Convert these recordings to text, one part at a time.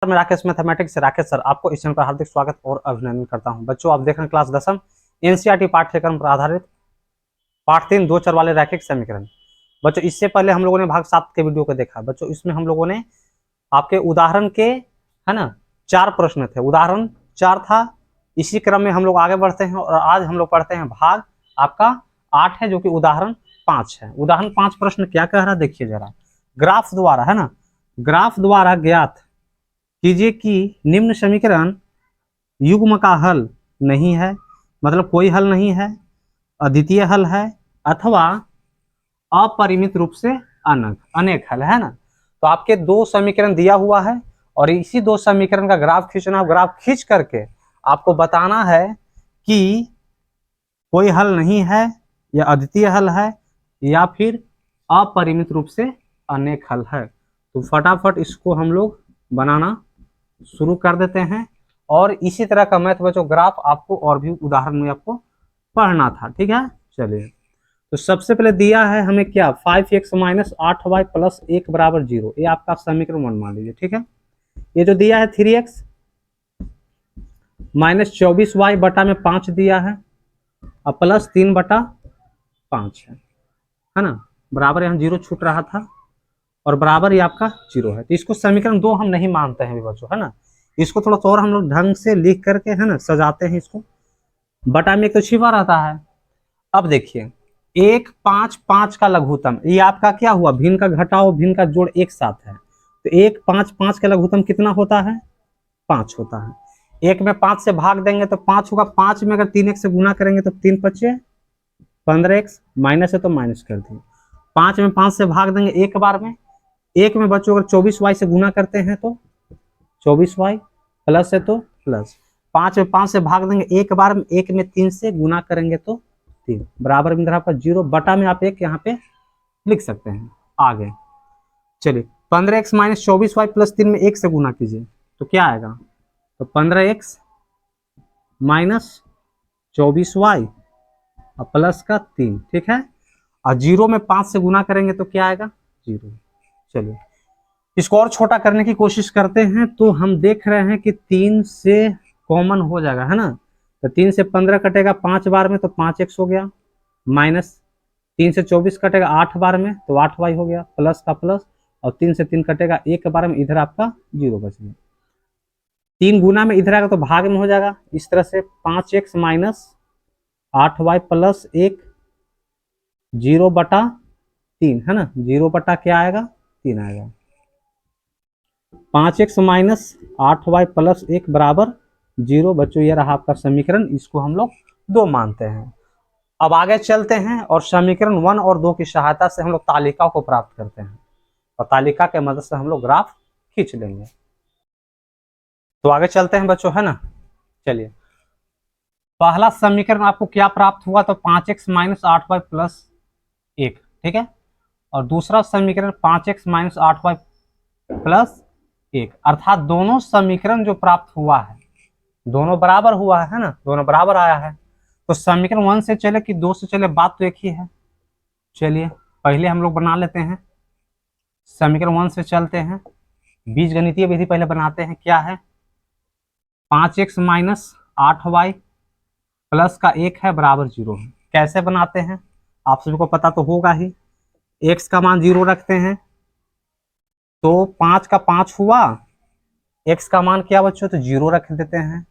मैं राकेश मैथमेटिक्स से राकेश सर आपको इस चैनल पर हार्दिक स्वागत और अभिनंदन करता हूं। बच्चों आप देख रहे हैं क्लास 10 एनसीईआरटी पाठ्यक्रम पर आधारित पाठ 3 दो चर वाले रैखिक समीकरण। बच्चों इससे पहले हम लोगों ने भाग 7 के वीडियो को देखा। बच्चों इसमें हम लोगों ने आपके उदाहरण के है ना 4 प्रश्न थे, उदाहरण 4 था। इसी क्रम में हम लोग आगे बढ़ते हैं और आज हम लोग पढ़ते हैं भाग आपका 8 है जो कि उदाहरण 5 है। उदाहरण 5 प्रश्न क्या कह रहा है देखिए जरा। ग्राफ द्वारा है ना, ग्राफ द्वारा ज्ञात कीजिए कि निम्न समीकरण युग्म का हल नहीं है, मतलब कोई हल नहीं है, अद्वितीय हल है अथवा अपरिमित रूप से अनेक हल है ना। तो आपके 2 समीकरण दिया हुआ है और इसी 2 समीकरण का ग्राफ खींचना। ग्राफ खींच करके आपको बताना है कि कोई हल नहीं है या अद्वितीय हल है या फिर अपरिमित रूप से अनेक हल है। तो फटाफट इसको हम लोग बनाना शुरू कर देते हैं और इसी तरह का मैथ बच्चों ग्राफ आपको और भी उदाहरण में आपको पढ़ना था, ठीक है। चलिए तो सबसे पहले दिया है हमें क्या 5x माइनस 8y प्लस 1 बराबर 0। ये आपका समीकरण 1 मान लीजिए, ठीक है। ये जो दिया है 3x माइनस 24y बटा में 5 दिया है और प्लस 3 बटा 5 है ना, बराबर यहाँ 0 छूट रहा था और बराबर ये आपका 0 है। तो इसको समीकरण 2 हम नहीं मानते हैं बच्चों, है ना। इसको थोड़ा सा और हम लोग ढंग से लिख करके है ना सजाते हैं इसको। बटा में एक तो छिपा रहता है। अब देखिए 1 5 5 का लघुत्तम, ये आपका क्या हुआ, भिन्न का घटाओ भिन्न का जोड़ एक साथ है। तो 1 5 5 का लघुत्तम कितना होता है, 5 होता है। 1 में 5 से भाग देंगे तो 5 होगा। 5 में अगर 3x से गुना करेंगे तो 3 पचे 15x, माइनस है तो माइनस कर दिए। 5 में 5 से भाग देंगे एक बार में। 1 में बच्चों अगर 24y से गुना करते हैं तो 24y, प्लस है तो प्लस। 5 में 5 से भाग देंगे एक बार में। 1 में 3 से गुना करेंगे तो 3, बराबर में आपका 0। बटा में आप 1 यहाँ पे लिख सकते हैं। आगे चलिए 15x माइनस 24y प्लस 3 में 1 से गुना कीजिए तो क्या आएगा, तो 15x माइनस 24y और प्लस का 3, ठीक है। और 0 में 5 से गुना करेंगे तो क्या आएगा, 0। चलिए इसको और छोटा करने की कोशिश करते हैं। तो हम देख रहे हैं कि 3 से कॉमन हो जाएगा, है ना। तो 3 से 15 कटेगा 5 बार में तो 5x हो गया, माइनस 3 से 24 कटेगा 8 बार में तो 8y हो गया, प्लस का प्लस, और 3 से 3 कटेगा एक बार में, इधर आपका 0 बच गया। 3 गुना में इधर आएगा तो भाग में हो जाएगा। इस तरह से 5x माइनस 8y प्लस 1 0 बटा 3 है ना, 0 बटा क्या आएगा, 3 आएगा। 5x माइनस 8y प्लस 1 बराबर 0। बच्चों ये रहा आपका समीकरण, इसको हम लोग 2 मानते हैं। अब आगे चलते हैं और समीकरण 1 और 2 की सहायता से हम लोग तालिका को प्राप्त करते हैं और तालिका के मदद से हम लोग ग्राफ खींच लेंगे। तो आगे चलते हैं बच्चों, है ना। चलिए पहला समीकरण आपको क्या प्राप्त हुआ, तो 5x माइनस 8y प्लस 1, ठीक है। और दूसरा समीकरण 5x माइनस 8y प्लस 1, अर्थात दोनों समीकरण जो प्राप्त हुआ है दोनों बराबर हुआ है ना, दोनों बराबर आया है। तो समीकरण 1 से चले कि 2 से चले, बात तो एक ही है। चलिए पहले हम लोग बना लेते हैं समीकरण 1 से चलते हैं। बीजगणितीय विधि पहले बनाते हैं। क्या है, 5x माइनस 8y प्लस का 1 है बराबर 0 है। कैसे बनाते हैं आप सभी को पता तो होगा ही। x का मान 0 रखते हैं तो 5 का 5 हुआ, x का मान क्या बच्चों, तो 0 रख देते हैं।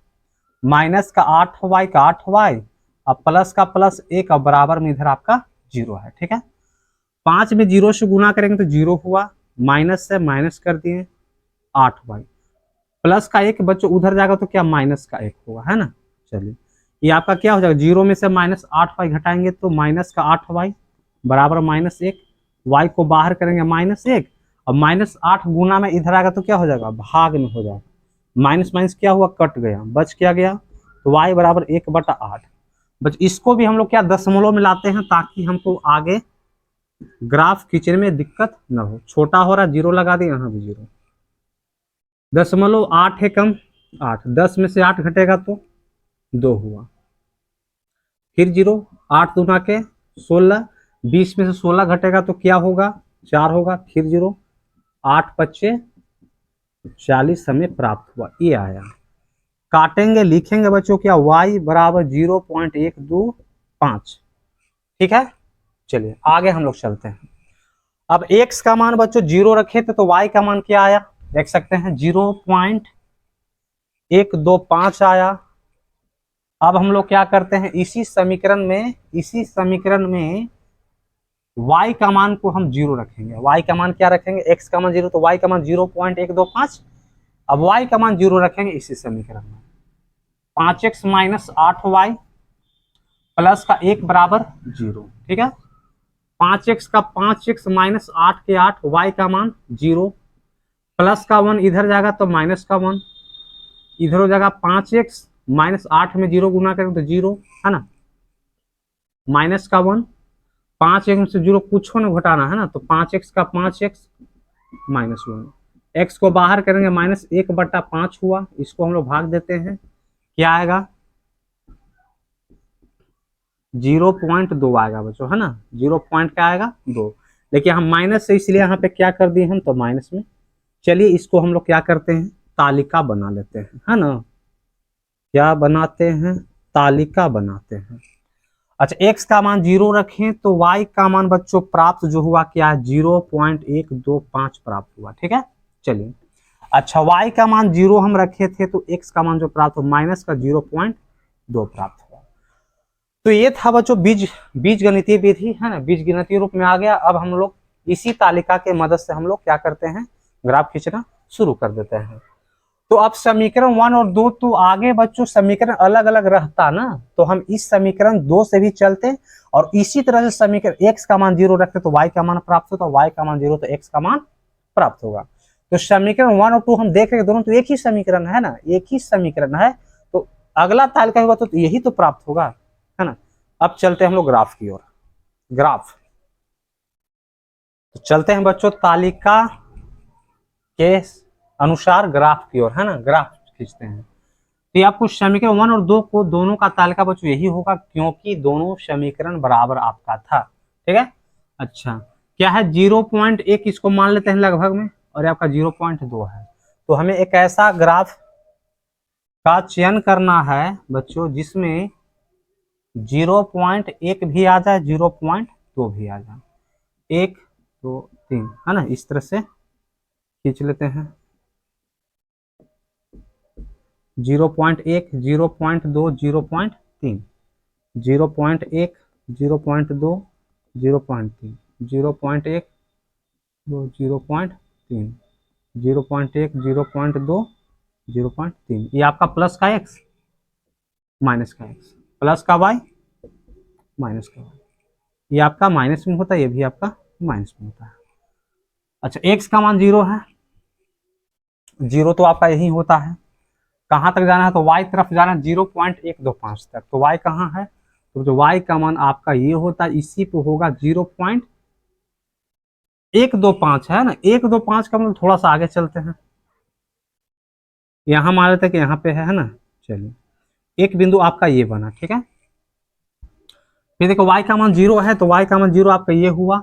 माइनस का 8y का 8y और प्लस का प्लस 1 और बराबर में इधर आपका 0 है, ठीक है। 5 में 0 से गुना करेंगे तो 0 हुआ, माइनस से माइनस कर दिए 8y, प्लस का 1 बच्चों उधर जाएगा तो क्या माइनस का 1 होगा, है ना। चलिए ये आपका क्या हो जाएगा, 0 में से माइनस 8y घटाएंगे तो माइनस का 8y बराबर माइनस 1, y को बाहर करेंगे माइनस 1 और माइनस 8 गुना में इधर आएगा तो क्या हो जाएगा, भाग में हो जाएगा। माइनस माइनस क्या हुआ, कट गया, बच क्या गया, तो y बराबर 1 बटा 8। बस इसको भी हम लोग क्या दशमलव में लाते हैं ताकि हमको आगे ग्राफ खींचने में दिक्कत न हो। छोटा हो रहा 0 लगा दिए, यहाँ भी 0। दशमलव 8 है कम 8, 10 में से 8 घटेगा तो 2 हुआ, फिर 0, 8 दूना के 16, 20 में से 16 घटेगा तो क्या होगा, 4 होगा, फिर 0, 8 पच्चे 40 हमें प्राप्त हुआ, ये आया। काटेंगे लिखेंगे बच्चों क्या, y बराबर 0.125। ठीक है, चलिए आगे हम लोग चलते हैं। अब x का मान बच्चों 0 रखे थे तो y का मान क्या आया, देख सकते हैं 0.125 आया। अब हम लोग क्या करते हैं, इसी समीकरण में y का मान को हम 0 रखेंगे। y का मान क्या रखेंगे, x का मान 0 तो y का मान 0.125। अब y का मान 0 रखेंगे इसी समीकरण में। 5x माइनस 8y प्लस का 1 बराबर 0। ठीक है, 5x का 5x माइनस 8 के 8, y का मान 0, प्लस का 1 इधर जाएगा तो माइनस का 1 इधर हो जाएगा। 5x माइनस 8 में 0 गुना करेंगे तो 0 है ना, माइनस का 1, 5x से 0 कुछ हो ना घटाना है ना, तो 5x का 5x माइनस 1, x को बाहर करेंगे माइनस 1/5 हुआ, इसको हम लोग भाग देते हैं, क्या आएगा 0.2 आएगा बच्चों, है ना, 0 पॉइंट क्या आएगा 2। लेकिन हम माइनस से इसलिए यहाँ पे क्या कर दिए हम, तो माइनस में। चलिए इसको हम लोग क्या करते हैं, तालिका बना लेते हैं, है ना, क्या बनाते हैं, तालिका बनाते हैं। अच्छा, x का मान 0 रखें तो y का मान बच्चों प्राप्त जो हुआ क्या है 0.125 प्राप्त हुआ। ठीक है, चलिए अच्छा, y का मान 0 हम रखे थे तो x का मान जो प्राप्त हुआ माइनस का 0.2 प्राप्त हुआ। तो ये था बच्चों बीज गणितीय विधि, है ना, बीज गणितीय रूप में आ गया। अब हम लोग इसी तालिका के मदद से हम लोग क्या करते हैं, ग्राफ खींचना शुरू कर देते हैं। तो अब समीकरण 1 और 2 तो आगे बच्चों समीकरण अलग अलग रहता ना, तो हम इस समीकरण 2 से भी चलते और इसी तरह से समीकरण x का मान 0 रखते तो y का मान प्राप्त होता, y का मान 0 तो x का मान प्राप्त होगा। तो समीकरण 1 और 2 हम देख रहे हैं दोनों तो एक ही समीकरण है ना, एक ही समीकरण है, तो अगला तालिका होगा तो यही तो प्राप्त होगा, है ना। अब चलते हैं हम लोग ग्राफ की ओर। ग्राफ तो चलते हैं बच्चों तालिका के अनुसार ग्राफ की ओर, है ना, ग्राफ खींचते हैं। तो आपको समीकरण 1 और 2 को दोनों का तालिका बच्चों यही होगा क्योंकि दोनों समीकरण बराबर आपका था। ठीक है, अच्छा क्या है 0.1 इसको मान लेते हैं लगभग में, और आपका 0.2 है। तो हमें एक ऐसा ग्राफ का चयन करना है बच्चों जिसमें 0.1 भी आ जाए, 0.2 भी आ जाए, 1 2 3, है ना, इस तरह से खींच लेते हैं। 0.1 0.2 0.3, 0.1 0.2 0.3, 0.1 2 0.3, 0.1 0.2 0.3। ये आपका प्लस का x माइनस का x, प्लस का y माइनस का y, ये आपका माइनस में होता है, ये भी आपका माइनस में होता है। अच्छा, x का मान 0 है, 0 तो आपका यही होता है। कहाँ तक जाना है, तो y तरफ जाना है 0.125 तक। तो y कहाँ है, तो जो y का मान आपका ये होता है, इसी पे होगा 0.125, है ना। 125 का मतलब थोड़ा सा आगे चलते हैं, यहाँ मान लेते हैं कि यहाँ पे है ना। चलिए एक बिंदु आपका ये बना, ठीक है। फिर देखो y का मान 0 है तो y का मान 0 आपका ये हुआ,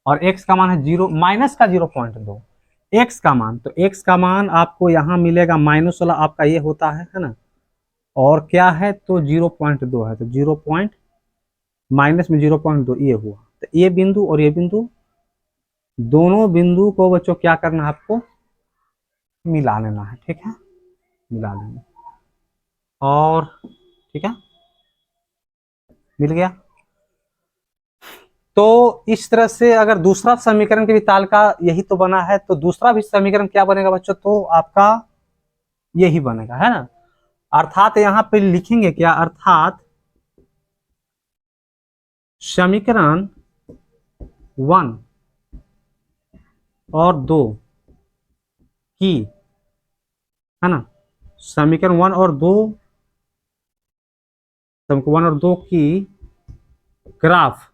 और x का मान है 0 माइनस का 0.2। x का मान, तो x का मान आपको यहाँ मिलेगा माइनस वाला आपका ये होता है ना, और क्या है तो 0.2 है, तो 0 पॉइंट माइनस में 0.2 ये हुआ। तो ये बिंदु और ये बिंदु, दोनों बिंदु को बच्चों क्या करना है आपको, मिला लेना है। ठीक है, मिला लेना, और ठीक है मिल गया। तो इस तरह से अगर दूसरा समीकरण की भी तालिका यही तो बना है, तो दूसरा भी समीकरण क्या बनेगा बच्चों, तो आपका यही बनेगा, है ना। अर्थात यहाँ पे लिखेंगे क्या, अर्थात समीकरण 1 और 2 की, है ना, समीकरण 1 और 2 की ग्राफ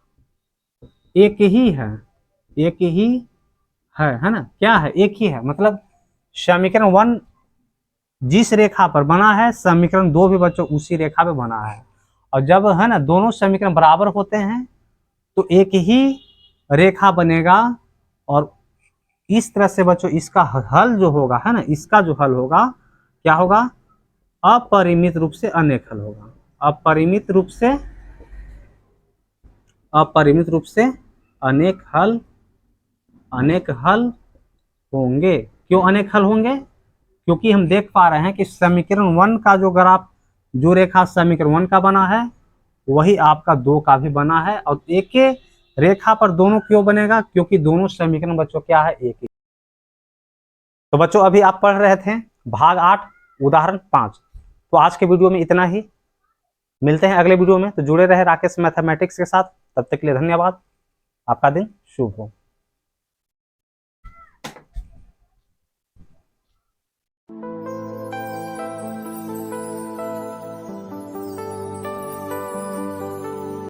एक ही है, एक ही है ना, क्या है, एक ही है। मतलब समीकरण 1 जिस रेखा पर बना है, समीकरण 2 भी बच्चों उसी रेखा पे बना है। और जब है ना दोनों समीकरण बराबर होते हैं तो एक ही रेखा बनेगा, और इस तरह से बच्चों इसका हल जो होगा है ना, इसका जो हल होगा क्या होगा, अपरिमित रूप से अनेक हल होगा। अपरिमित रूप से अनेक हल होंगे। क्यों अनेक हल होंगे? क्योंकि हम देख पा रहे हैं कि समीकरण 1 का जो ग्राफ, जो रेखा समीकरण 1 का बना है वही आपका 2 का भी बना है। और एक ही रेखा पर दोनों क्यों बनेगा? क्योंकि दोनों समीकरण बच्चों क्या है, एक ही। तो बच्चों अभी आप पढ़ रहे थे भाग 8 उदाहरण 5। तो आज के वीडियो में इतना ही, मिलते हैं अगले वीडियो में। तो जुड़े रहे राकेश मैथमेटिक्स के साथ, तब तक के लिए धन्यवाद। आपका दिन शुभ हो।